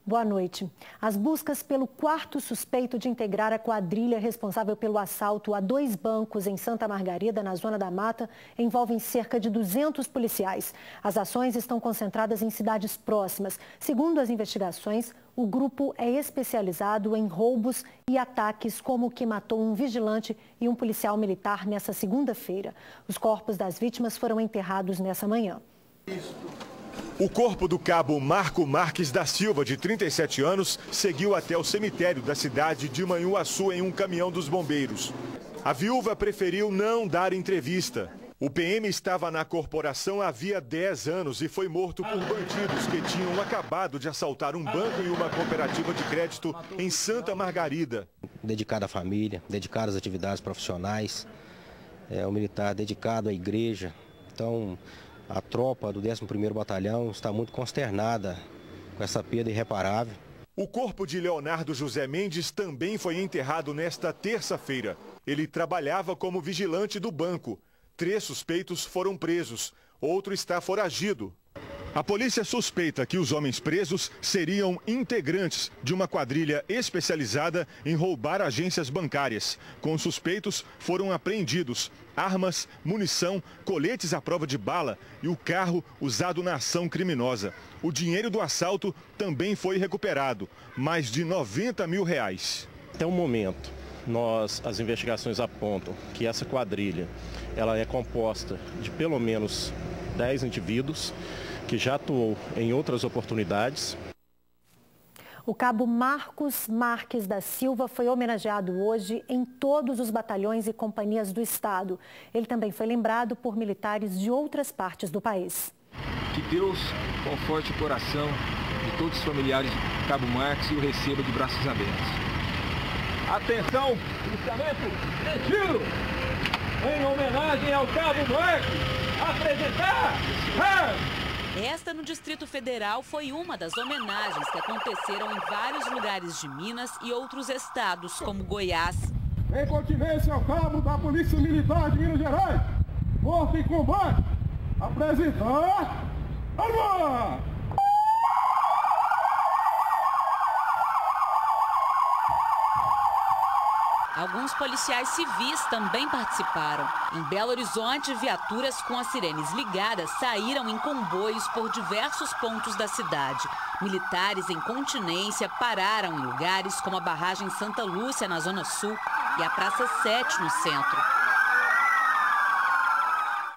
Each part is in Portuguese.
Boa noite. As buscas pelo quarto suspeito de integrar a quadrilha responsável pelo assalto a 2 bancos em Santa Margarida, na Zona da Mata, envolvem cerca de 200 policiais. As ações estão concentradas em cidades próximas. Segundo as investigações, o grupo é especializado em roubos e ataques, como o que matou um vigilante e um policial militar nessa segunda-feira. Os corpos das vítimas foram enterrados nessa manhã. O corpo do cabo Marco Marques da Silva, de 37 anos, seguiu até o cemitério da cidade de Manhuaçu em um caminhão dos bombeiros. A viúva preferiu não dar entrevista. O PM estava na corporação havia 10 anos e foi morto por bandidos que tinham acabado de assaltar um banco e uma cooperativa de crédito em Santa Margarida. Dedicado à família, dedicado às atividades profissionais, um militar dedicado à igreja. Então, a tropa do 11º Batalhão está muito consternada com essa perda irreparável. O corpo de Leonardo José Mendes também foi enterrado nesta terça-feira. Ele trabalhava como vigilante do banco. 3 suspeitos foram presos, outro está foragido. A polícia suspeita que os homens presos seriam integrantes de uma quadrilha especializada em roubar agências bancárias. Com os suspeitos foram apreendidos armas, munição, coletes à prova de bala e o carro usado na ação criminosa. O dinheiro do assalto também foi recuperado, mais de R$90 mil. Até o momento, as investigações apontam que essa quadrilha ela é composta de pelo menos 10 indivíduos, que já atuou em outras oportunidades. O cabo Marcos Marques da Silva foi homenageado hoje em todos os batalhões e companhias do Estado. Ele também foi lembrado por militares de outras partes do país. Que Deus conforte o coração de todos os familiares do cabo Marques e o receba de braços abertos. Atenção, policiamento, retiro! Em homenagem ao cabo Marques, apresentar! Esta, no Distrito Federal, foi uma das homenagens que aconteceram em vários lugares de Minas e outros estados, como Goiás. Em continência ao cabo da Polícia Militar de Minas Gerais, morto em combate, apresentar arma! Alguns policiais civis também participaram. Em Belo Horizonte, viaturas com as sirenes ligadas saíram em comboios por diversos pontos da cidade. Militares em continência pararam em lugares como a barragem Santa Lúcia, na Zona Sul, e a Praça 7, no centro.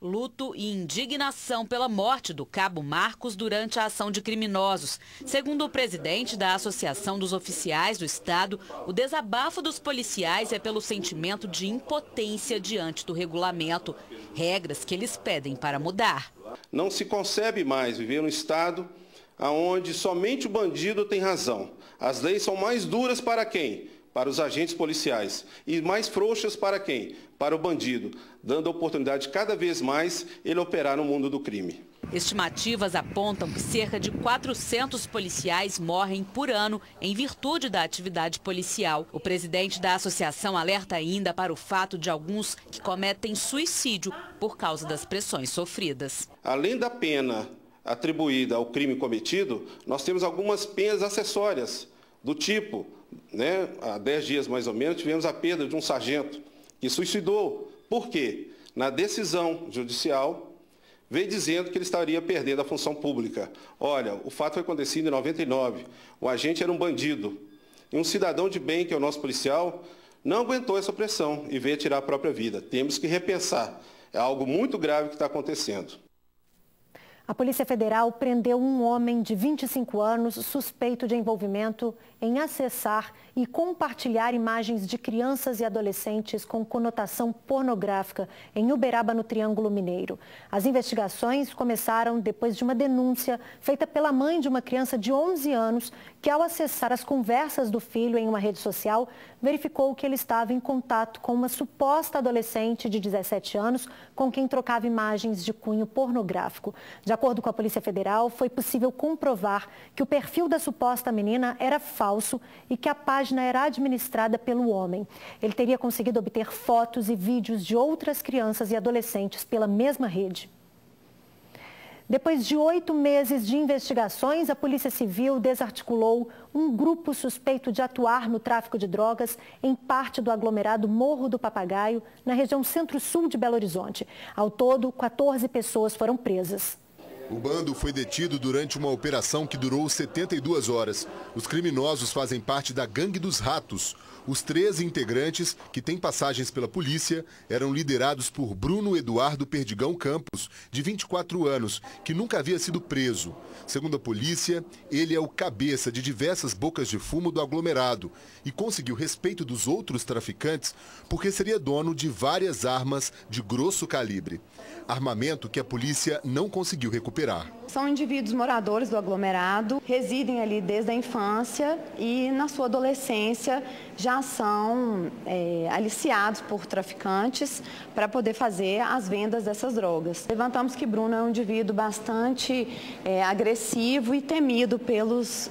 Luto e indignação pela morte do cabo Marcos durante a ação de criminosos. Segundo o presidente da Associação dos Oficiais do Estado, o desabafo dos policiais é pelo sentimento de impotência diante do regulamento, regras que eles pedem para mudar. Não se concebe mais viver num Estado onde somente o bandido tem razão. As leis são mais duras para quem? Para os agentes policiais. E mais frouxas para quem? Para o bandido, dando a oportunidade cada vez mais ele operar no mundo do crime. Estimativas apontam que cerca de 400 policiais morrem por ano em virtude da atividade policial. O presidente da associação alerta ainda para o fato de alguns que cometem suicídio por causa das pressões sofridas. Além da pena atribuída ao crime cometido, nós temos algumas penas acessórias, do tipo, há 10 dias mais ou menos, tivemos a perda de um sargento que suicidou. Por quê? Na decisão judicial, veio dizendo que ele estaria perdendo a função pública. Olha, o fato foi acontecido em 99, o agente era um bandido. E um cidadão de bem, que é o nosso policial, não aguentou essa pressão e veio tirar a própria vida. Temos que repensar. É algo muito grave que está acontecendo. A Polícia Federal prendeu um homem de 25 anos suspeito de envolvimento em acessar e compartilhar imagens de crianças e adolescentes com conotação pornográfica em Uberaba, no Triângulo Mineiro. As investigações começaram depois de uma denúncia feita pela mãe de uma criança de 11 anos que, ao acessar as conversas do filho em uma rede social, verificou que ele estava em contato com uma suposta adolescente de 17 anos com quem trocava imagens de cunho pornográfico. De acordo com a Polícia Federal, foi possível comprovar que o perfil da suposta menina era falso e que a página era administrada pelo homem. Ele teria conseguido obter fotos e vídeos de outras crianças e adolescentes pela mesma rede. Depois de 8 meses de investigações, a Polícia Civil desarticulou um grupo suspeito de atuar no tráfico de drogas em parte do aglomerado Morro do Papagaio, na região centro-sul de Belo Horizonte. Ao todo, 14 pessoas foram presas. O bando foi detido durante uma operação que durou 72 horas. Os criminosos fazem parte da Gangue dos Ratos. Os 13 integrantes, que têm passagens pela polícia, eram liderados por Bruno Eduardo Perdigão Campos, de 24 anos, que nunca havia sido preso. Segundo a polícia, ele é o cabeça de diversas bocas de fumo do aglomerado e conseguiu respeito dos outros traficantes porque seria dono de várias armas de grosso calibre. Armamento que a polícia não conseguiu recuperar. São indivíduos moradores do aglomerado, residem ali desde a infância e na sua adolescência já são aliciados por traficantes para poder fazer as vendas dessas drogas. Levantamos que Bruno é um indivíduo bastante agressivo e temido pelos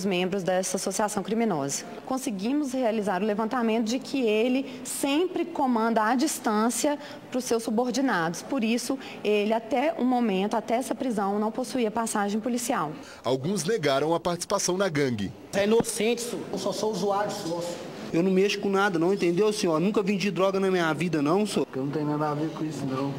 membros dessa associação criminosa. Conseguimos realizar o levantamento de que ele sempre comanda à distância para os seus subordinados. Por isso, ele até o momento, até essa prisão, não possuía passagem policial. Alguns negaram a participação na gangue. É inocente, eu só sou usuário, senhor. Eu não mexo com nada não, entendeu, senhor? Nunca vendi droga na minha vida não, senhor. Eu não tenho nada a ver com isso não.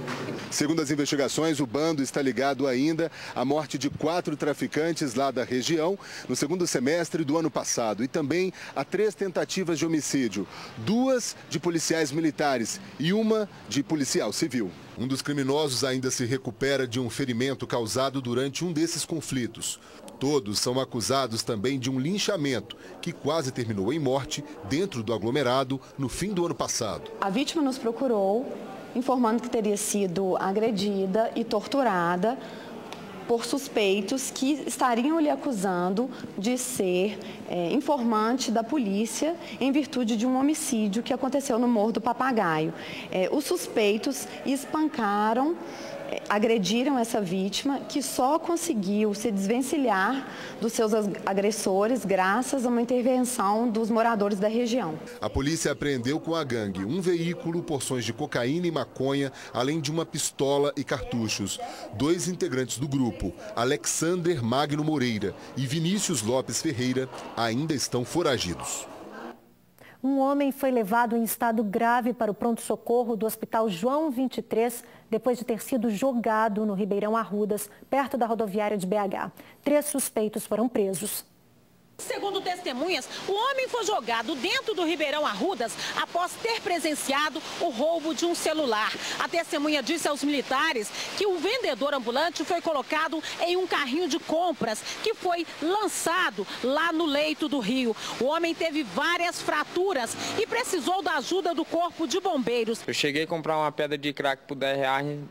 Segundo as investigações, o bando está ligado ainda à morte de 4 traficantes lá da região no segundo semestre do ano passado e também a 3 tentativas de homicídio, 2 de policiais militares e 1 de policial civil. Um dos criminosos ainda se recupera de um ferimento causado durante um desses conflitos. Todos são acusados também de um linchamento que quase terminou em morte dentro do aglomerado no fim do ano passado. A vítima nos procurou informando que teria sido agredida e torturada por suspeitos que estariam lhe acusando de ser informante da polícia em virtude de um homicídio que aconteceu no Morro do Papagaio. Os suspeitos espancaram, agrediram essa vítima, que só conseguiu se desvencilhar dos seus agressores graças a uma intervenção dos moradores da região. A polícia apreendeu com a gangue um veículo, porções de cocaína e maconha, além de uma pistola e cartuchos. 2 integrantes do grupo, Alexander Magno Moreira e Vinícius Lopes Ferreira, ainda estão foragidos. Um homem foi levado em estado grave para o pronto-socorro do Hospital João 23, depois de ter sido jogado no Ribeirão Arrudas, perto da rodoviária de BH. 3 suspeitos foram presos. Segundo testemunhas, o homem foi jogado dentro do Ribeirão Arrudas após ter presenciado o roubo de um celular. A testemunha disse aos militares que o vendedor ambulante foi colocado em um carrinho de compras que foi lançado lá no leito do rio. O homem teve várias fraturas e precisou da ajuda do Corpo de Bombeiros. Eu cheguei a comprar uma pedra de crack por R$10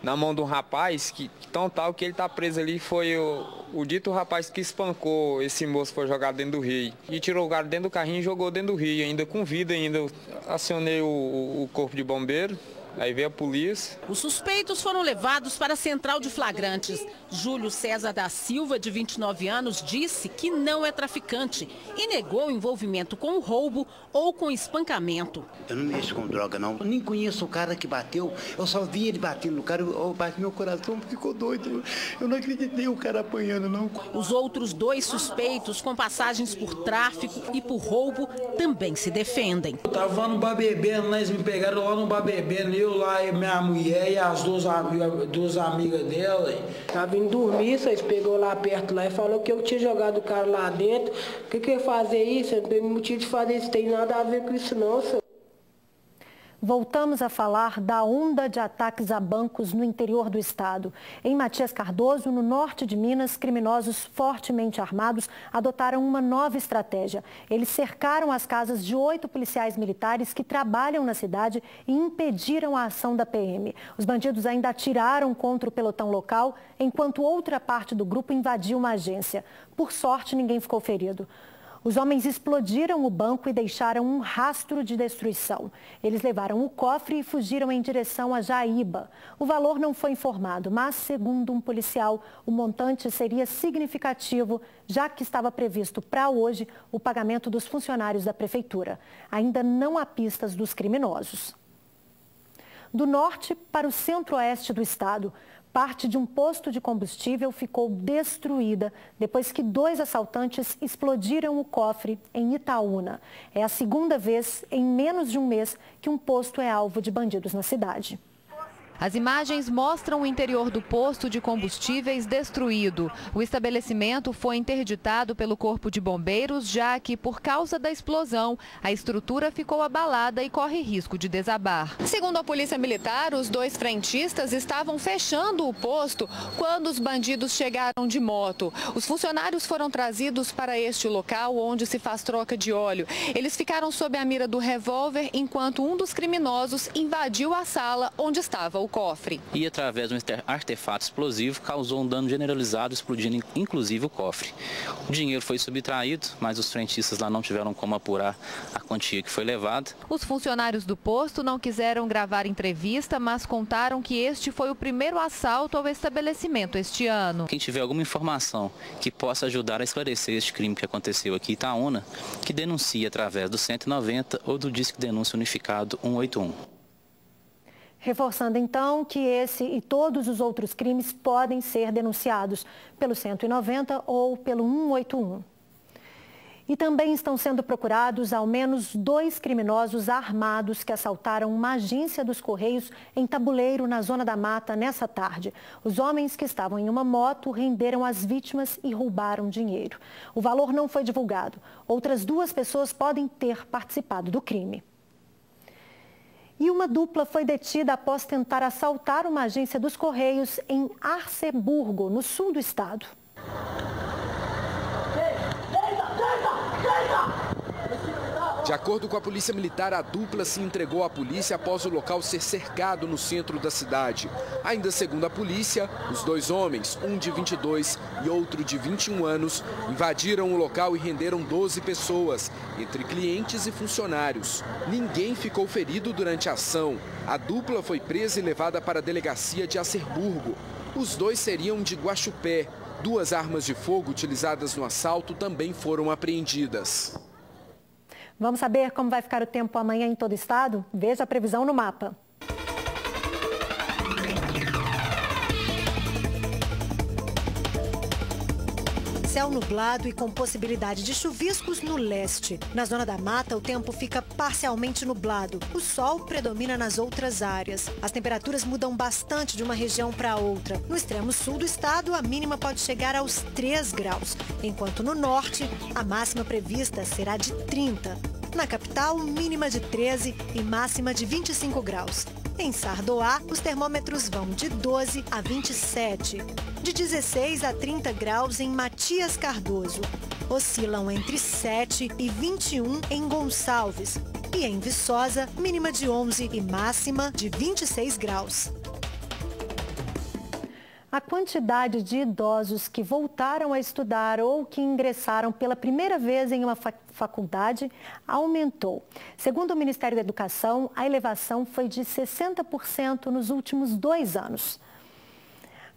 na mão de um rapaz que tão tal que ele está preso ali. Foi o dito rapaz que espancou esse moço, foi jogado dentro do rio. E tirou o cara dentro do carrinho e jogou dentro do rio, ainda com vida ainda. Eu acionei o corpo de bombeiro. Aí veio a polícia. Os suspeitos foram levados para a central de flagrantes. Júlio César da Silva, de 29 anos, disse que não é traficante e negou o envolvimento com o roubo ou com espancamento. Eu não mexo com droga, não. Eu nem conheço o cara que bateu. Eu só vi ele batendo no cara. Meu coração ficou doido. Eu não acreditei o cara apanhando, não. Os outros 2 suspeitos com passagens por tráfico e por roubo também se defendem. Eu tava no bar bebendo, eles me pegaram lá no bar bebendo. Eu lá e minha mulher e as 2 amigas dela. Tava indo dormir, vocês pegou lá perto lá e falou que eu tinha jogado o cara lá dentro. O que eu ia fazer isso? Eu não tenho motivo de fazer isso, tem nada a ver com isso não, senhor. Voltamos a falar da onda de ataques a bancos no interior do estado. Em Matias Cardoso, no norte de Minas, criminosos fortemente armados adotaram uma nova estratégia. Eles cercaram as casas de 8 policiais militares que trabalham na cidade e impediram a ação da PM. Os bandidos ainda atiraram contra o pelotão local, enquanto outra parte do grupo invadiu uma agência. Por sorte, ninguém ficou ferido. Os homens explodiram o banco e deixaram um rastro de destruição. Eles levaram o cofre e fugiram em direção a Jaíba. O valor não foi informado, mas, segundo um policial, o montante seria significativo, já que estava previsto para hoje o pagamento dos funcionários da prefeitura. Ainda não há pistas dos criminosos. Do norte para o centro-oeste do estado. Parte de um posto de combustível ficou destruída depois que 2 assaltantes explodiram o cofre em Itaúna. É a segunda vez em menos de um mês que um posto é alvo de bandidos na cidade. As imagens mostram o interior do posto de combustíveis destruído. O estabelecimento foi interditado pelo Corpo de Bombeiros, já que, por causa da explosão, a estrutura ficou abalada e corre risco de desabar. Segundo a Polícia Militar, os 2 frentistas estavam fechando o posto quando os bandidos chegaram de moto. Os funcionários foram trazidos para este local onde se faz troca de óleo. Eles ficaram sob a mira do revólver enquanto um dos criminosos invadiu a sala onde estava o cofre. E através de um artefato explosivo causou um dano generalizado, explodindo inclusive o cofre. O dinheiro foi subtraído, mas os frentistas lá não tiveram como apurar a quantia que foi levada. Os funcionários do posto não quiseram gravar entrevista, mas contaram que este foi o primeiro assalto ao estabelecimento este ano. Quem tiver alguma informação que possa ajudar a esclarecer este crime que aconteceu aqui em Itaúna, que denuncie através do 190 ou do Disque Denúncia Unificado 181. Reforçando então que esse e todos os outros crimes podem ser denunciados pelo 190 ou pelo 181. E também estão sendo procurados ao menos 2 criminosos armados que assaltaram uma agência dos Correios em Tabuleiro, na Zona da Mata, nessa tarde. Os homens que estavam em uma moto renderam as vítimas e roubaram dinheiro. O valor não foi divulgado. Outras 2 pessoas podem ter participado do crime. E uma dupla foi detida após tentar assaltar uma agência dos Correios em Arceburgo, no sul do estado. De acordo com a Polícia Militar, a dupla se entregou à polícia após o local ser cercado no centro da cidade. Ainda segundo a polícia, os 2 homens, um de 22 e outro de 21 anos, invadiram o local e renderam 12 pessoas, entre clientes e funcionários. Ninguém ficou ferido durante a ação. A dupla foi presa e levada para a delegacia de Arceburgo. Os 2 seriam de Guaxupé. 2 armas de fogo utilizadas no assalto também foram apreendidas. Vamos saber como vai ficar o tempo amanhã em todo o estado? Veja a previsão no mapa. Céu nublado e com possibilidade de chuviscos no leste. Na Zona da Mata, o tempo fica parcialmente nublado. O sol predomina nas outras áreas. As temperaturas mudam bastante de uma região para outra. No extremo sul do estado, a mínima pode chegar aos 3 graus, enquanto no norte, a máxima prevista será de 30. Na capital, mínima de 13 e máxima de 25 graus. Em Sardoá, os termômetros vão de 12 a 27. De 16 a 30 graus em Matias Cardoso. Oscilam entre 7 e 21 em Gonçalves. E em Viçosa, mínima de 11 e máxima de 26 graus. A quantidade de idosos que voltaram a estudar ou que ingressaram pela primeira vez em uma faculdade aumentou. Segundo o Ministério da Educação, a elevação foi de 60% nos últimos 2 anos.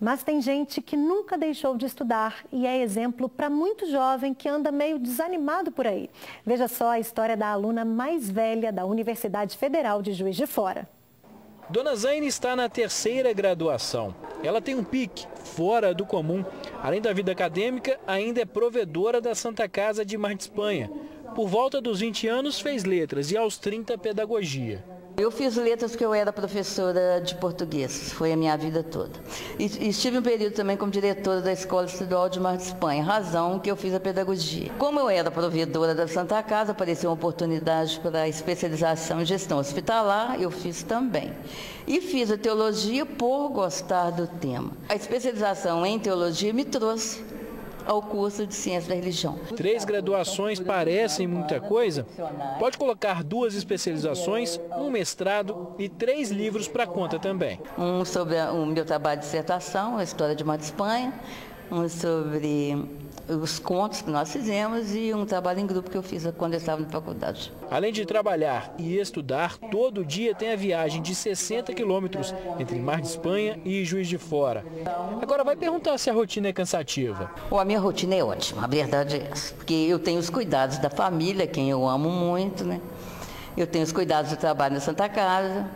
Mas tem gente que nunca deixou de estudar e é exemplo para muito jovem que anda meio desanimado por aí. Veja só a história da aluna mais velha da Universidade Federal de Juiz de Fora. Dona Zaine está na 3ª graduação. Ela tem um pique fora do comum. Além da vida acadêmica, ainda é provedora da Santa Casa de Mar de Espanha. Por volta dos 20 anos, fez letras e aos 30, pedagogia. Eu fiz letras porque eu era professora de português, foi a minha vida toda. E estive um período também como diretora da Escola Estadual de Mar de Espanha, razão que eu fiz a pedagogia. Como eu era provedora da Santa Casa, apareceu uma oportunidade para a especialização em gestão hospitalar, eu fiz também. E fiz a teologia por gostar do tema. A especialização em teologia me trouxe ao curso de Ciência da Religião. 3 graduações parecem muita coisa? Pode colocar 2 especializações, um mestrado e 3 livros para conta também. Um sobre o meu trabalho de dissertação, a história de Mar de Espanha, um sobre os contos que nós fizemos e um trabalho em grupo que eu fiz quando eu estava na faculdade. Além de trabalhar e estudar, todo dia tem a viagem de 60 quilômetros entre Mar de Espanha e Juiz de Fora. Agora vai perguntar se a rotina é cansativa. A minha rotina é ótima, a verdade é essa. Porque eu tenho os cuidados da família, quem eu amo muito, né? Eu tenho os cuidados do trabalho na Santa Casa.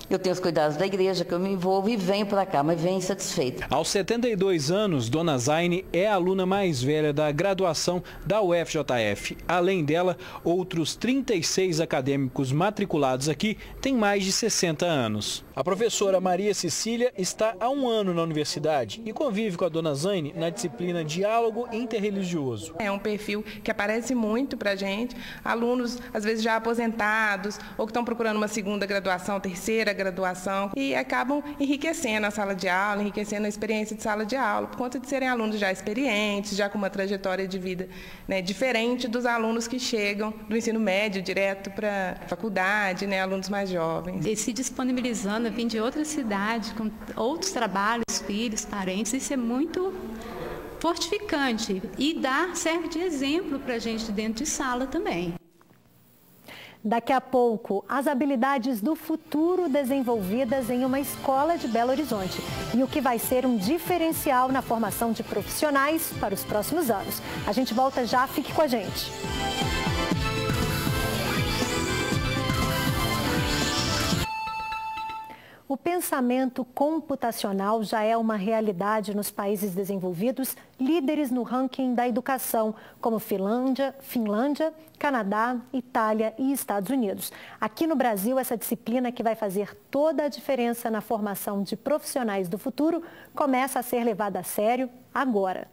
Eu tenho os cuidados da igreja, que eu me envolvo e venho para cá, mas venho insatisfeita. Aos 72 anos, Dona Zaine é a aluna mais velha da graduação da UFJF. Além dela, outros 36 acadêmicos matriculados aqui têm mais de 60 anos. A professora Maria Cecília está há um ano na universidade e convive com a Dona Zaine na disciplina Diálogo Interreligioso. É um perfil que aparece muito para a gente, alunos às vezes já aposentados ou que estão procurando uma segunda graduação, terceira graduação e acabam enriquecendo a sala de aula, enriquecendo a experiência de sala de aula, por conta de serem alunos já experientes, já com uma trajetória de vida, né, diferente dos alunos que chegam do ensino médio direto para a faculdade, né, alunos mais jovens. E se disponibilizando a vir de outra cidade, com outros trabalhos, filhos, parentes, isso é muito fortificante e serve de exemplo para a gente dentro de sala também. Daqui a pouco, as habilidades do futuro desenvolvidas em uma escola de Belo Horizonte e o que vai ser um diferencial na formação de profissionais para os próximos anos. A gente volta já, fique com a gente. O pensamento computacional já é uma realidade nos países desenvolvidos, líderes no ranking da educação, como Finlândia, Canadá, Itália e Estados Unidos. Aqui no Brasil, essa disciplina que vai fazer toda a diferença na formação de profissionais do futuro começa a ser levada a sério agora.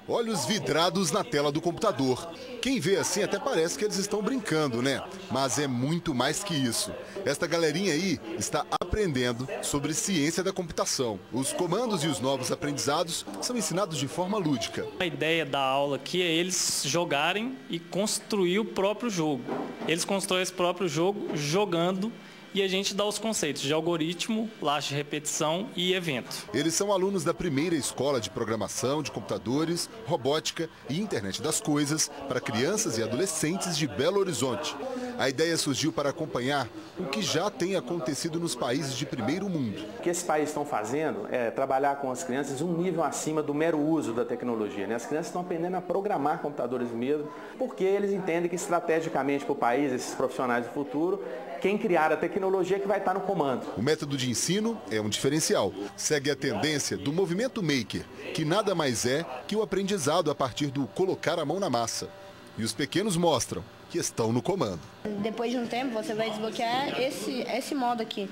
Olhos vidrados na tela do computador. Quem vê assim até parece que eles estão brincando, né? Mas é muito mais que isso. Esta galerinha aí está aprendendo sobre ciência da computação. Os comandos e os novos aprendizados são ensinados de forma lúdica. A ideia da aula aqui é eles jogarem e construir o próprio jogo. Eles constroem esse próprio jogo jogando. E a gente dá os conceitos de algoritmo, laço de repetição e evento. Eles são alunos da primeira escola de programação de computadores, robótica e internet das coisas para crianças e adolescentes de Belo Horizonte. A ideia surgiu para acompanhar o que já tem acontecido nos países de primeiro mundo. O que esses países estão fazendo é trabalhar com as crianças um nível acima do mero uso da tecnologia, né? As crianças estão aprendendo a programar computadores mesmo, porque eles entendem que estrategicamente para o país, esses profissionais do futuro, quem criar a tecnologia é que vai estar no comando. O método de ensino é um diferencial. Segue a tendência do movimento maker, que nada mais é que o aprendizado a partir do colocar a mão na massa. E os pequenos mostram que estão no comando. Depois de um tempo, você vai desbloquear esse modo aqui,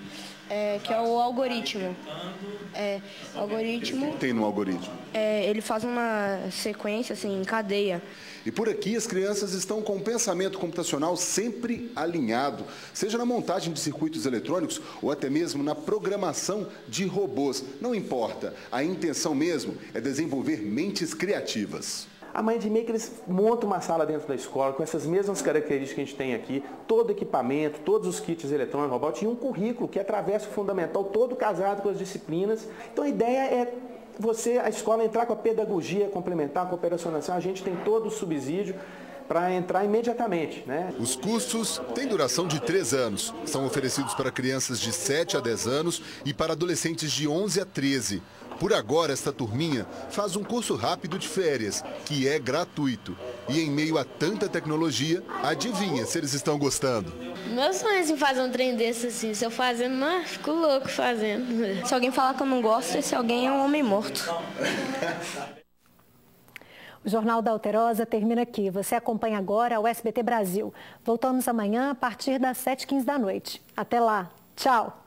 que é o algoritmo. O que tem no algoritmo? Ele faz uma sequência, assim, em cadeia. E por aqui as crianças estão com o pensamento computacional sempre alinhado, seja na montagem de circuitos eletrônicos ou até mesmo na programação de robôs. Não importa, a intenção mesmo é desenvolver mentes criativas. A Mindmaker, eles montam uma sala dentro da escola com essas mesmas características que a gente tem aqui, todo equipamento, todos os kits eletrônicos, robóticos e um currículo que atravessa o fundamental todo casado com as disciplinas. Então a ideia é a escola entrar com a pedagogia complementar, com a operacionalização, a gente tem todo o subsídio para entrar imediatamente, né? Os cursos têm duração de 3 anos. São oferecidos para crianças de 7 a 10 anos e para adolescentes de 11 a 13. Por agora, esta turminha faz um curso rápido de férias, que é gratuito. E em meio a tanta tecnologia, adivinha se eles estão gostando. Meu sonho é assim, fazer um trem desse assim. Se eu fazendo, fico louco fazendo. Se alguém falar que eu não gosto, esse alguém é um homem morto. O Jornal da Alterosa termina aqui. Você acompanha agora o SBT Brasil. Voltamos amanhã a partir das 7h15 da noite. Até lá. Tchau.